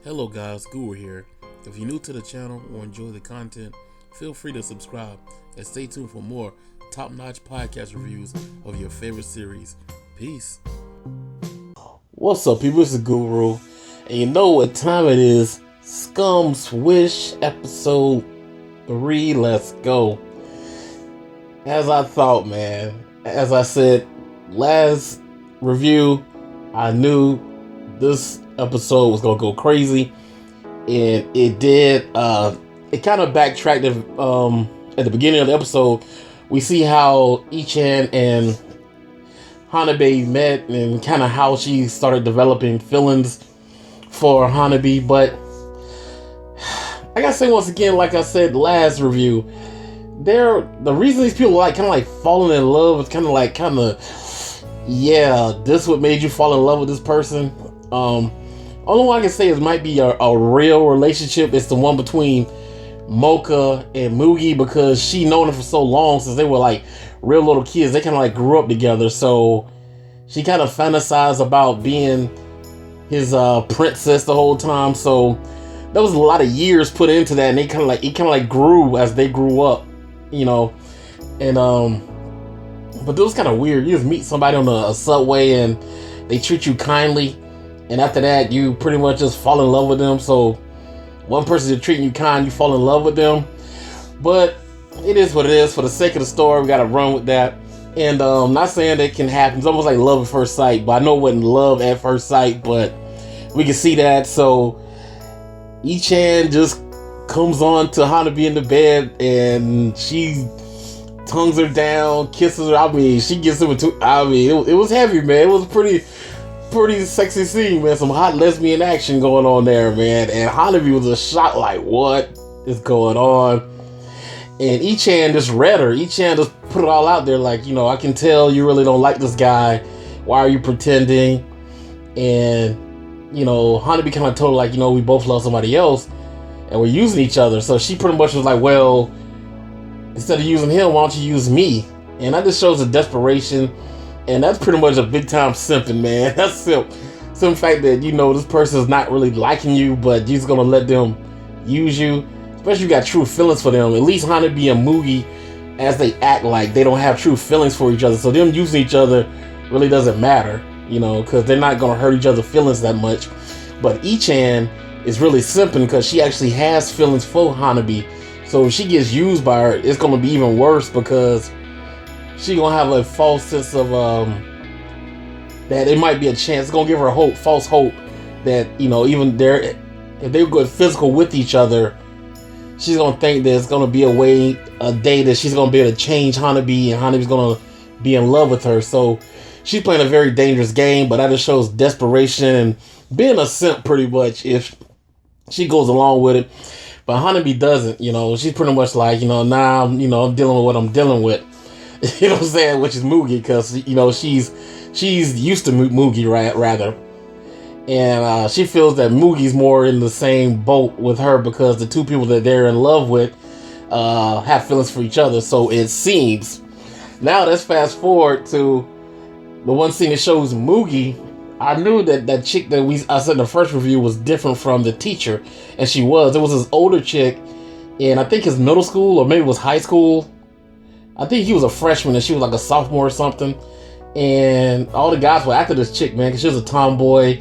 Hello guys, Guru here. If you're new to the channel or enjoy the content, feel free to subscribe and stay tuned for more top-notch podcast reviews of your favorite series. Peace. What's up people, this is Guru, and you know what time it is. Scum's Wish episode 3, let's go. As I thought, man, as I said last review, I knew this episode was gonna go crazy, and it did. It kind of backtracked at the beginning of the episode. We see how Ichan and Hanabi met and kind of how she started developing feelings for Hanabi. But I gotta say once again, like I said last review, the reason these people kind of falling in love is this what made you fall in love with this person. Only one I can say is might be a real relationship. It's the one between Mocha and Mugi, because she known him for so long, since they were real little kids. They kind of grew up together, so she kind of fantasized about being his princess the whole time. So there was a lot of years put into that, and they kind of grew as they grew up, you know. And but it was kind of weird. You just meet somebody on a subway and they treat you kindly, and after that, you pretty much just fall in love with them. So one person is treating you kind, you fall in love with them. But it is what it is. For the sake of the story, we got to run with that. And not saying that it can happen. It's almost like love at first sight, but I know it wasn't love at first sight, but we can see that. So Ichan just comes on to Hanabi in the bed, and she tongues her down, kisses her. I mean, she gets him into. I mean, it was heavy, man. It was pretty sexy scene, man. Some hot lesbian action going on there, man. And Hanabi was a shock, what is going on? And Ichan just read her. Ichan just put it all out there, I can tell you really don't like this guy. Why are you pretending? And Hanabi kind of told her, we both love somebody else, and we're using each other. So she pretty much was like, well, instead of using him, why don't you use me? And that just shows the desperation. And that's pretty much a big time simping, man. That's some fact that this person is not really liking you, but you're just gonna let them use you. Especially if you got true feelings for them. At least Hanabi and Mugi, as they act like they don't have true feelings for each other, so them using each other really doesn't matter, because they're not gonna hurt each other's feelings that much. But Ichan is really simping because she actually has feelings for Hanabi. So if she gets used by her, it's gonna be even worse, because she gonna have a false sense of that it might be a chance. It's gonna give her false hope that even if they go physical with each other, she's gonna think that it's gonna be a day that she's gonna be able to change Hanabi, and Hanabi's gonna be in love with her. So she's playing a very dangerous game, but that just shows desperation and being a simp pretty much if she goes along with it. But Hanabi doesn't. She's pretty much nah, I'm dealing with what I'm dealing with. You know what I'm saying? Which is Mugi, because she's used to Mugi, rather, and she feels that Mugi's more in the same boat with her, because the two people that they're in love with have feelings for each other. So it seems. Now let's fast forward to the one scene that shows Mugi. I knew that chick that I said in the first review was different from the teacher, and she was. It was this older chick, and I think his middle school or maybe it was high school. I think he was a freshman and she was a sophomore or something. And all the guys were after this chick, man, because she was a tomboy.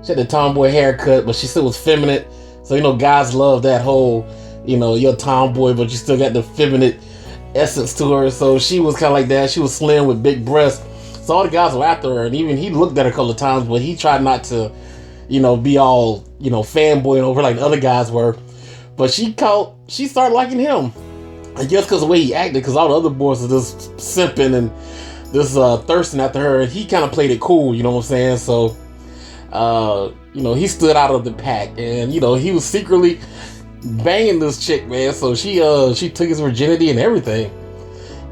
She had the tomboy haircut, but she still was feminine. So, guys love that whole, you're a tomboy, but you still got the feminine essence to her. So she was kind of like that. She was slim with big breasts. So all the guys were after her. And even he looked at her a couple of times, but he tried not to, be all, fanboying over like the other guys were. But she started liking him. I guess because the way he acted, because all the other boys were just simping and just thirsting after her, and he kind of played it cool, you know what I'm saying? So, he stood out of the pack, and he was secretly banging this chick, man. So she took his virginity and everything,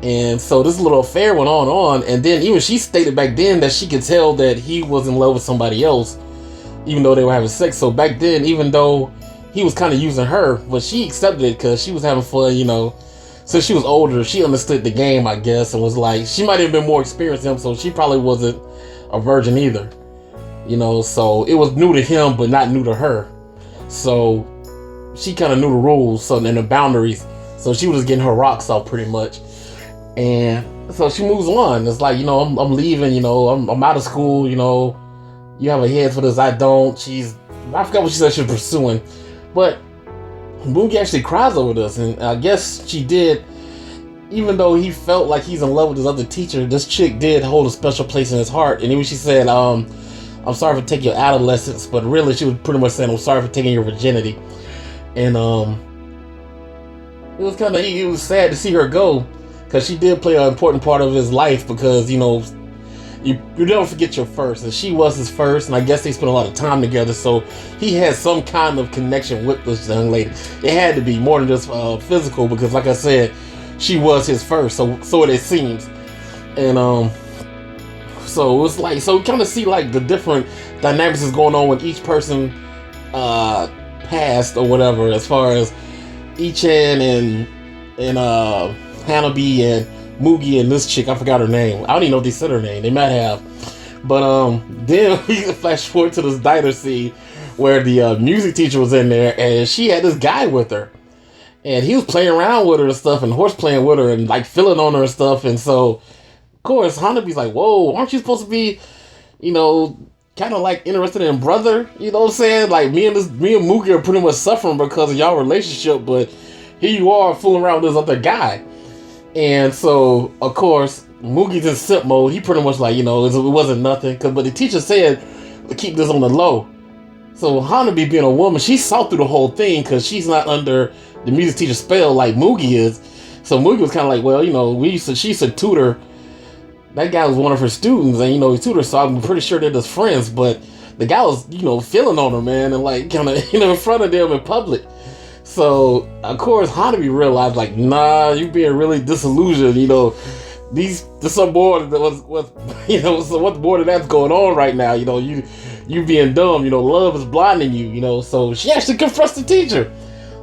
and so this little affair went on, and then even she stated back then that she could tell that he was in love with somebody else, even though they were having sex. So back then, even though he was kind of using her, but she accepted it because she was having fun, Since she was older, she understood the game, I guess, and was she might have been more experienced than him, so she probably wasn't a virgin either. So it was new to him, but not new to her. So she kind of knew the rules and the boundaries. So she was just getting her rocks off pretty much. And so she moves on. It's like, I'm leaving, I'm out of school, you have a head for this, I don't. I forgot what she said she was pursuing. But Moogie actually cries over this, and I guess she did. Even though he felt like he's in love with his other teacher, this chick did hold a special place in his heart. And even she said, I'm sorry for taking your adolescence, but really she was pretty much saying, I'm sorry for taking your virginity. And it was sad to see her go, because she did play an important part of his life, because, you never forget your first, and she was his first, and I guess they spent a lot of time together, so he had some kind of connection with this young lady. It had to be more than just physical, because like I said, she was his first, so it seems. And so it's like, so we kind of see like the different dynamics is going on with each person past or whatever, as far as Ichan and Hanabi and Moogie and this chick, I forgot her name. I don't even know if they said her name. They might have. But then we flash forward to this diner scene where the music teacher was in there, and she had this guy with her. And he was playing around with her and stuff, and horse playing with her, and like feeling on her and stuff. And so, of course, Hanabi's like, whoa, aren't you supposed to be, kind of like interested in brother? You know what I'm saying? Like, me and Moogie are pretty much suffering because of y'all relationship, but here you are fooling around with this other guy. And so, of course, Moogie's in simp mode. He pretty much like, it wasn't nothing. But the teacher said to keep this on the low. So Hanabi, being a woman, she saw through the whole thing because she's not under the music teacher's spell like Moogie is. So Moogie was kind of like, well, she used to tutor. That guy was one of her students, and he tutored, so I'm pretty sure they're just friends. But the guy was, feeling on her, man, and like kind of, in front of them in public. So, of course, Hanabi realized, like, nah, you being really disillusioned, there's some more that what's more than that's going on right now, you being dumb, love is blinding you, so she actually confronts the teacher.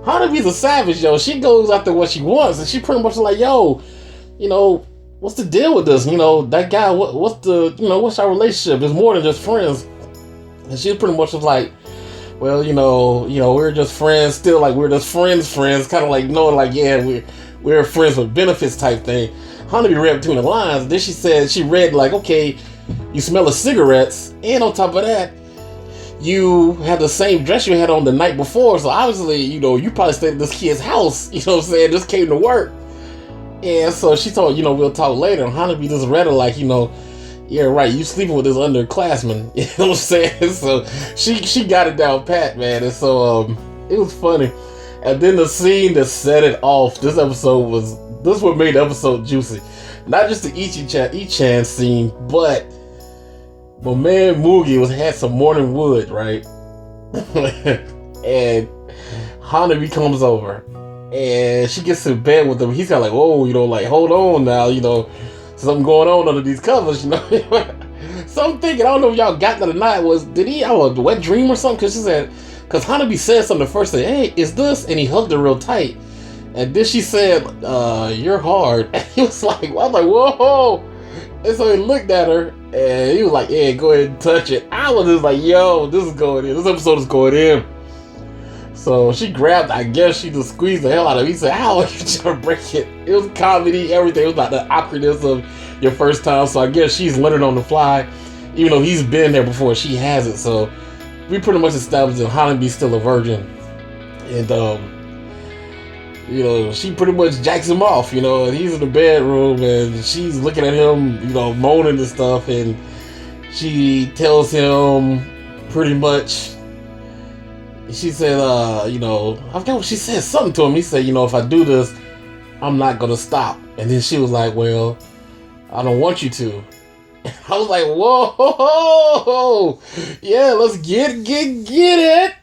Hanabi's a savage, yo. She goes after what she wants, and she pretty much like, yo, what's the deal with this? That guy, what's our relationship? It's more than just friends. And she pretty much was like, well, we're just friends, still like we're just friends, kind of like knowing like, yeah, we're friends with benefits type thing. Hanabi read between the lines. Then she said, she read like, okay, you smell of cigarettes, and on top of that, you have the same dress you had on the night before, so obviously, you probably stayed at this kid's house, just came to work. And so she told, we'll talk later, and Hanabi just read her like, yeah, right, you sleeping with this underclassman, you know what I'm saying? So she got it down pat, man, and so it was funny. And then the scene that set it off, this what made the episode juicy. Not just the Ichan scene, but my man Moogie had some morning wood, right? And Hanabi comes over, and she gets to bed with him. He's kind of like, whoa, like, hold on now, something going on under these covers, So I'm thinking, I don't know if y'all got that or not. Did he have a wet dream or something? Because Hanabi said something first, said, hey, is this? And he hugged her real tight. And then she said, you're hard. And he was like, well, I was like, whoa. And so he looked at her, and he was like, yeah, go ahead and touch it. I was just like, yo, this is going in. This episode is going in. So she grabbed, I guess she just squeezed the hell out of him. He said, how are you trying to break it? It was comedy, everything. It was like the awkwardness of your first time. So I guess she's learning on the fly, even though he's been there before, she hasn't. So we pretty much established that Hanabi's still a virgin. And, she pretty much jacks him off, and he's in the bedroom, and she's looking at him, moaning and stuff. And she tells him pretty much, she said, I forgot what she said, something to him. He said, if I do this, I'm not going to stop. And then she was like, well, I don't want you to. And I was like, whoa, yeah, let's get it.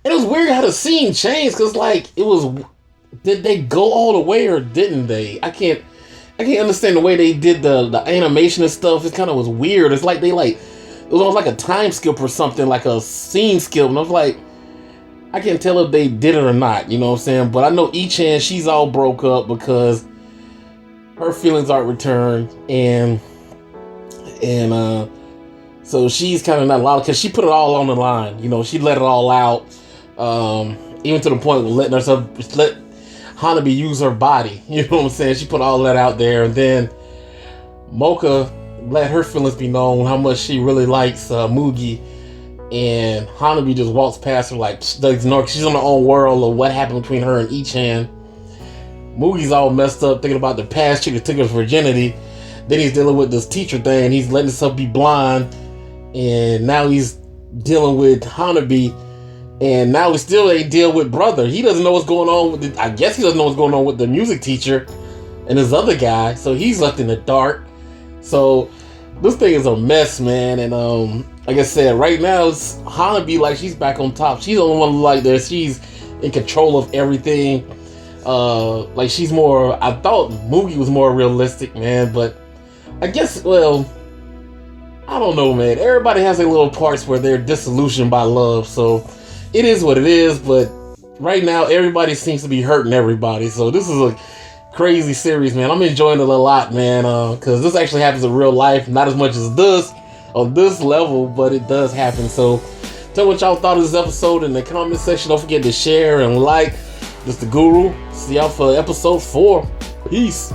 And it was weird how the scene changed, because, like, did they go all the way or didn't they? I can't understand the way they did the animation and stuff. It kind of was weird. It's like it was almost like a time skip or something, like a scene skip. And I was like, I can't tell if they did it or not, you know what I'm saying? But I know Ichan, she's all broke up because her feelings aren't returned. And So she's kind of not allowed, because she put it all on the line. You know, she let it all out. Even to the point of let Hanabi use her body. You know what I'm saying? She put all that out there. And then Mocha let her feelings be known, how much she really likes Mugi. And Hanabi just walks past her like, she's on her own world of what happened between her and Ichan. Mugi's all messed up, thinking about the past chick that took his virginity. Then he's dealing with this teacher thing. He's letting himself be blind. And now he's dealing with Hanabi. And now he still ain't deal with brother. He doesn't know what's going on with I guess he doesn't know what's going on with the music teacher and this other guy. So he's left in the dark. So this thing is a mess, man. And like I said, right now it's Hanabi, like she's back on top. She's the only one like that. She's in control of everything. Like she's more. I thought Mugi was more realistic, man, but I guess, well, I don't know, man. Everybody has their little parts where they're disillusioned by love, so it is what it is. But right now, everybody seems to be hurting everybody. So this is a crazy series, man. I'm enjoying it a lot, man, because this actually happens in real life. Not as much as this on this level, but it does happen. So tell what y'all thought of this episode in the comment section. Don't forget to share and like. This is the Guru. See y'all for episode 4. Peace.